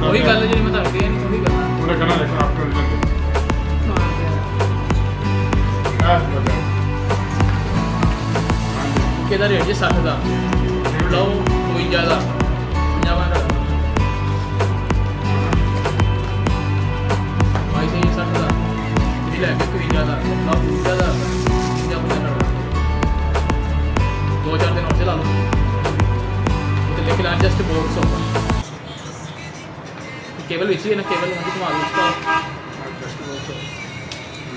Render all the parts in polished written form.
वही गल जी मैं दसदी नहीं वही गल ਉਹਨੇ ਕਹਿਣਾ ਦੇਖੋ ਆਪਕੇ ਰਿਜ਼ਲਟ ਕਿਹਦਾ ਰੇਟ ਜੀ 60 ਦਾ ਲਓ 52 ਦਾ 50 ਦਾ ਭਾਈ ਸਹੀ 60 ਦਾ ਇਹ ਲੈ ਕੇ 52 ਦਾ ਲਓ 52 ਦਾ 50 ਦਾ ਦੋ ਚਾਰ ਦਿਨ ਹੋਰ ਚਲਾ ਲਓ ਤੇ ਲਿਖ ਲਾਂ ਜਸਟ ਬੋਕਸ ਓਪਨ केबल विच है ना केबल वहां घुमा दो उसका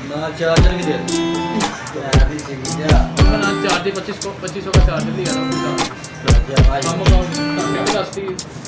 ना चार्जर भी दे अभी चाहिए क्या ना चार्ज 2500 का चार्जर लिया ना उसका हम का 10 30